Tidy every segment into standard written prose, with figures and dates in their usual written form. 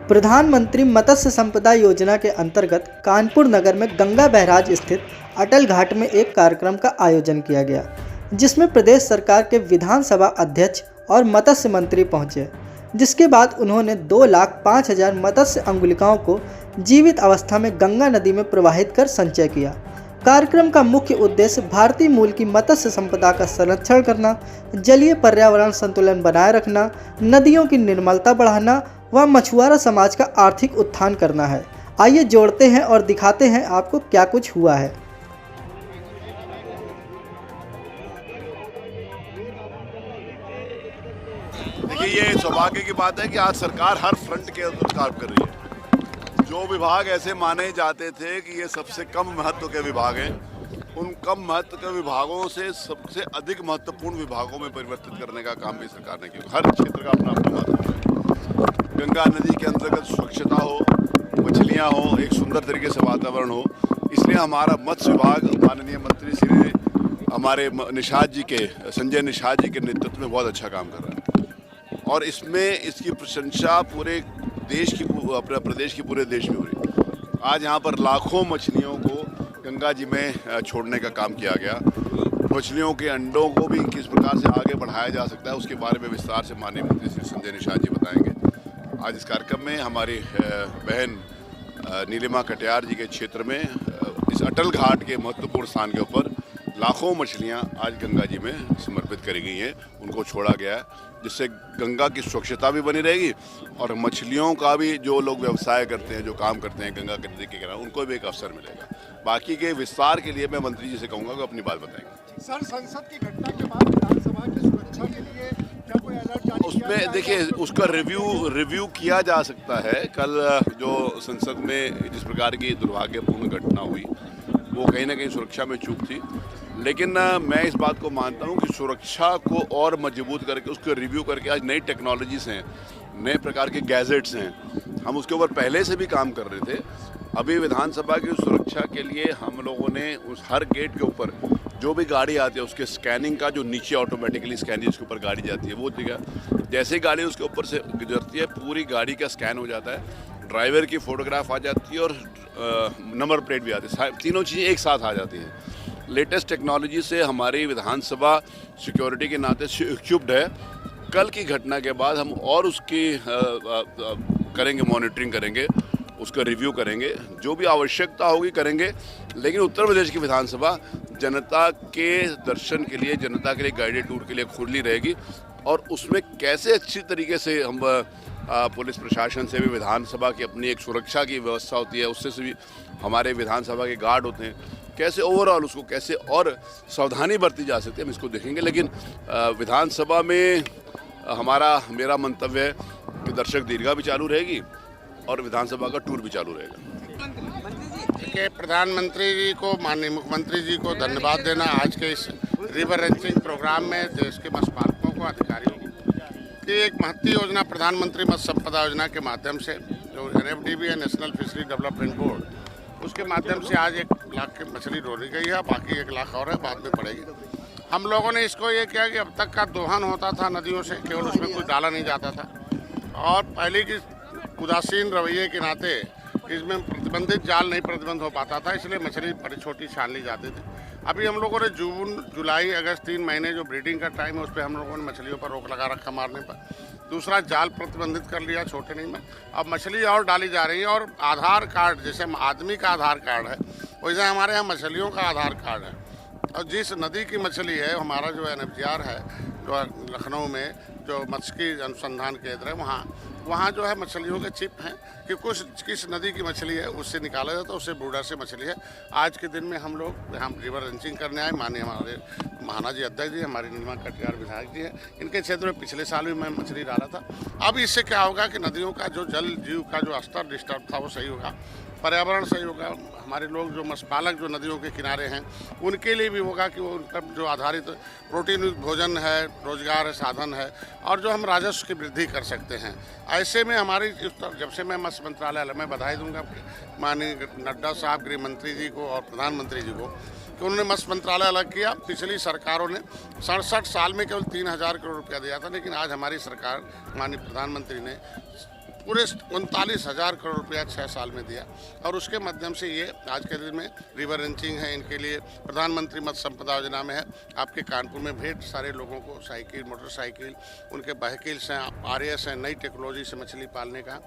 प्रधानमंत्री मत्स्य संपदा योजना के अंतर्गत कानपुर नगर में गंगा बैराज स्थित अटल घाट में एक कार्यक्रम का आयोजन किया गया, जिसमें प्रदेश सरकार के विधानसभा अध्यक्ष और मत्स्य मंत्री पहुंचे, जिसके बाद उन्होंने 2,05,000 मत्स्य अंगुलिकाओं को जीवित अवस्था में गंगा नदी में प्रवाहित कर संचय किया। कार्यक्रम का मुख्य उद्देश्य भारतीय मूल की मत्स्य संपदा का संरक्षण करना, जलीय पर्यावरण संतुलन बनाए रखना, नदियों की निर्मलता बढ़ाना व मछुआरा समाज का आर्थिक उत्थान करना है। आइए जोड़ते हैं और दिखाते हैं आपको क्या कुछ हुआ है। देखिए, ये सौभाग्य की बात है कि आज सरकार हर फ्रंट के ऊपर काम कर रही है। जो विभाग ऐसे माने जाते थे कि ये सबसे कम महत्व के विभाग हैं, उन कम महत्व के विभागों से सबसे अधिक महत्वपूर्ण विभागों में परिवर्तित करने का काम भी सरकार ने किया। हर क्षेत्र का अपना अपना महत्व है। गंगा नदी के अंतर्गत स्वच्छता हो, मछलियाँ हो, एक सुंदर तरीके से वातावरण हो, इसलिए हमारा मत्स्य विभाग माननीय मंत्री श्री हमारे संजय निषाद जी के नेतृत्व में बहुत अच्छा काम कर रहा है और इसमें इसकी प्रशंसा पूरे देश की, अपने प्रदेश की पूरे देश में हो रही है। आज यहाँ पर लाखों मछलियों को गंगा जी में छोड़ने का काम किया गया। मछलियों के अंडों को भी किस प्रकार से आगे बढ़ाया जा सकता है, उसके बारे में विस्तार से माननीय मंत्री श्री संजय निषाद जी बताएंगे। आज इस कार्यक्रम में हमारी बहन नीलिमा कटियार जी के क्षेत्र में इस अटल घाट के महत्वपूर्ण स्थान के ऊपर लाखों मछलियां आज गंगा जी में समर्पित करी गई हैं, उनको छोड़ा गया है, जिससे गंगा की स्वच्छता भी बनी रहेगी और मछलियों का भी जो लोग व्यवसाय करते हैं, जो काम करते हैं गंगा के नदी के किनारे, उनको भी एक अवसर मिलेगा। बाकी के विस्तार के लिए मैं मंत्री जी से कहूँगा कि अपनी बात बताएंगे। सर, संसद की घटना के बाद विधानसभा की सुरक्षा के लिए क्या कोई अलर्ट जारी किया गया है? उसमें देखिए, उसका रिव्यू किया जा सकता है। कल जो संसद में जिस प्रकार की दुर्भाग्यपूर्ण घटना हुई, वो कहीं ना कहीं सुरक्षा में चूक थी, लेकिन मैं इस बात को मानता हूँ कि सुरक्षा को और मजबूत करके उसको रिव्यू करके आज नई टेक्नोलॉजीज़ हैं, नए प्रकार के गैजेट्स हैं, हम उसके ऊपर पहले से भी काम कर रहे थे। अभी विधानसभा की सुरक्षा के लिए हम लोगों ने उस हर गेट के ऊपर जो भी गाड़ी आती है उसके स्कैनिंग का, जो नीचे ऑटोमेटिकली स्कैनिंग उसके ऊपर गाड़ी जाती है, वो दिखा, जैसे गाड़ी उसके ऊपर से गुजरती है पूरी गाड़ी का स्कैन हो जाता है, ड्राइवर की फ़ोटोग्राफ आ जाती है और नंबर प्लेट भी आती है, तीनों चीज़ें एक साथ आ जाती हैं। लेटेस्ट टेक्नोलॉजी से हमारी विधानसभा सिक्योरिटी के नाते इक्विप्ड है। कल की घटना के बाद हम और उसकी करेंगे, मॉनिटरिंग करेंगे, उसका रिव्यू करेंगे, जो भी आवश्यकता होगी करेंगे। लेकिन उत्तर प्रदेश की विधानसभा जनता के दर्शन के लिए, जनता के लिए गाइडेड टूर के लिए खुली रहेगी और उसमें कैसे अच्छी तरीके से हम पुलिस प्रशासन से भी, विधानसभा की अपनी एक सुरक्षा की व्यवस्था होती है, उससे भी हमारे विधानसभा के गार्ड होते हैं, कैसे ओवरऑल उसको कैसे और सावधानी बरती जा सकती है, हम इसको देखेंगे। लेकिन विधानसभा में मेरा मंतव्य है कि दर्शक दीर्घा भी चालू रहेगी और विधानसभा का टूर भी चालू रहेगा। देखिए, प्रधानमंत्री जी को, माननीय मुख्यमंत्री जी को धन्यवाद देना आज के इस रिवर रेंचिंग प्रोग्राम में देश के मत्स्य पालकों को, अधिकारियों को, कि एक महती योजना प्रधानमंत्री मत्स्य संपदा योजना के माध्यम से, जो NFDB है, नेशनल फिशरी डेवलपमेंट बोर्ड, उसके माध्यम से आज 1 लाख की मछली ढोली गई है, बाकी 1 लाख और है, बाद में पड़ेगी। हम लोगों ने इसको ये किया कि अब तक का दोहन होता था नदियों से, केवल उसमें कुछ डाला नहीं जाता था और पहले की उदासीन रवैये के नाते इसमें प्रतिबंधित जाल नहीं प्रतिबंध हो पाता था, इसलिए मछली बड़ी छोटी छान ली जाती थी। अभी हम लोगों ने जून, जुलाई, अगस्त 3 महीने जो ब्रीडिंग का टाइम है, उस पर हम लोगों ने मछलियों पर रोक लगा रखा मारने पर। दूसरा, जाल प्रतिबंधित कर लिया छोटे नहीं में। अब मछली और डाली जा रही है और आधार कार्ड, जैसे आदमी का आधार कार्ड है, वैसे हमारे यहाँ मछलियों का आधार कार्ड है। और जिस नदी की मछली है, हमारा जो NFGR है, जो लखनऊ में जो मत्स्य अनुसंधान केंद्र है, वहाँ जो है मछलियों के चिप हैं कि किस नदी की मछली है, उससे निकाला जाता है, उससे बूढ़ा से मछली है। आज के दिन में हम लोग यहाँ रिवर रेंचिंग करने आए, माननीय हमारे महाना जी अध्यक्ष जी, हमारी नीलिमा कटियार विधायक जी हैं, इनके क्षेत्र में पिछले साल भी मैं मछली डाला था। अब इससे क्या होगा कि नदियों का जो जल जीव का जो स्तर डिस्टर्ब था वो सही होगा, पर्यावरण सही होगा, हमारे लोग जो मत्स्य पालक जो नदियों के किनारे हैं उनके लिए भी होगा कि वो उन पर जो आधारित प्रोटीन भोजन है, रोजगार है, साधन है और जो हम राजस्व की वृद्धि कर सकते हैं। ऐसे में हमारी जब से मैं मत्स्य मंत्रालय, मैं बधाई दूंगा माननीय नड्डा साहब, गृह मंत्री जी को और प्रधानमंत्री जी को कि उन्होंने मत्स्य मंत्रालय अलग किया। पिछली सरकारों ने 67 साल में केवल 3,000 करोड़ रुपया दिया था, लेकिन आज हमारी सरकार, माननीय प्रधानमंत्री ने पूरे 39,000 करोड़ रुपया 6 साल में दिया और उसके माध्यम से ये आज के दिन में रिवर रेंचिंग है, इनके लिए प्रधानमंत्री मत्स्य संपदा योजना में है। आपके कानपुर में ढेर सारे लोगों को साइकिल, मोटरसाइकिल, उनके व्हीकल्स हैं, RAS हैं, नई टेक्नोलॉजी से मछली पालने का,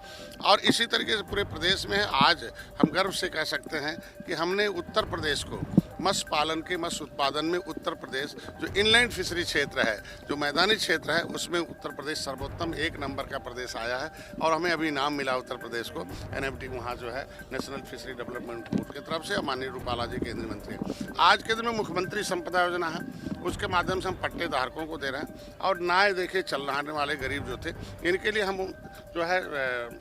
और इसी तरीके से पूरे प्रदेश में है। आज हम गर्व से कह सकते हैं कि हमने उत्तर प्रदेश को मत्स्य पालन के, मत्स्य उत्पादन में उत्तर प्रदेश जो इनलैंड फिशरी क्षेत्र है, जो मैदानी क्षेत्र है, उसमें उत्तर प्रदेश सर्वोत्तम 1 नंबर का प्रदेश आया है। और हमें अभी इनाम मिला उत्तर प्रदेश को NFD, वहाँ जो है नेशनल फिशरी डेवलपमेंट बोर्ड की तरफ से, माननीय रूपाला जी केंद्रीय मंत्री। आज के दिन में मुख्यमंत्री संपदा योजना है, उसके माध्यम से हम पट्टे धारकों को दे रहे हैं। और नाव देखे चलने वाले गरीब जो थे, इनके लिए हम जो है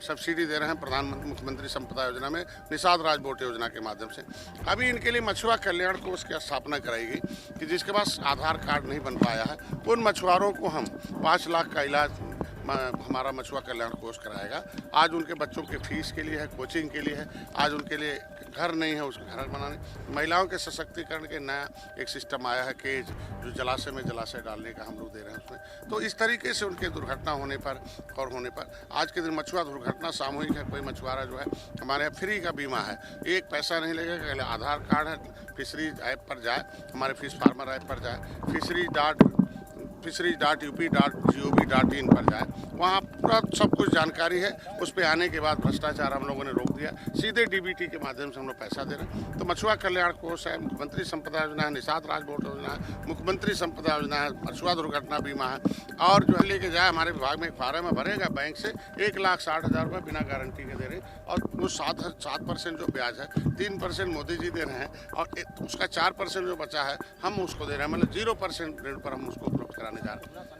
सब्सिडी दे रहे हैं प्रधानमंत्री मुख्यमंत्री संपदा योजना में, निषाद राज बोट योजना के माध्यम से। अभी इनके लिए मछुआ कल्याण कोष की स्थापना कराई गई कि जिसके पास आधार कार्ड नहीं बन पाया है, उन मछुआरों को हम 5 लाख का इलाज हमारा मछुआ कल्याण कोष कराएगा। आज उनके बच्चों के फीस के लिए है, कोचिंग के लिए है, आज उनके लिए घर नहीं है, उसको घर बनाने। महिलाओं के सशक्तिकरण के नया एक सिस्टम आया है, केज, जो जलाशय में जलाशय डालने का हम लोग दे रहे हैं उसमें। तो इस तरीके से उनके दुर्घटना होने पर और होने पर आज के दिन मछुआ दुर्घटना सामूहिक है। कोई मछुआरा जो है हमारे यहाँ फ्री का बीमा है, 1 पैसा नहीं लगेगा। पहले आधार कार्ड है, फिशरीज ऐप पर जाए, हमारे फिश फार्मर ऐप पर जाए, fisheries.up.gov.in पर जाए, वहाँ पूरा सब कुछ जानकारी है। उस पर आने के बाद भ्रष्टाचार हम लोगों ने रोक दिया, सीधे DBT के माध्यम से हम लोग पैसा दे रहे हैं। तो मछुआ कल्याण कोष है, मुख्यमंत्री संपदा योजना है, निषाद राज बोट योजना है, मुख्यमंत्री संपदा योजना है, मछुआ दुर्घटना बीमा है। और जो है लेके जाए, हमारे विभाग में एक फार्म है, भरेगा बैंक से 1,60,000 रुपये बिना गारंटी के दे रहे हैं। और वो 7% जो ब्याज है, 3% मोदी जी दे रहे हैं, और उसका 4% जो बचा है हम उसको दे रहे हैं। मतलब 0% ऋण पर हम उसको उपलब्ध कराने जा रहे हैं।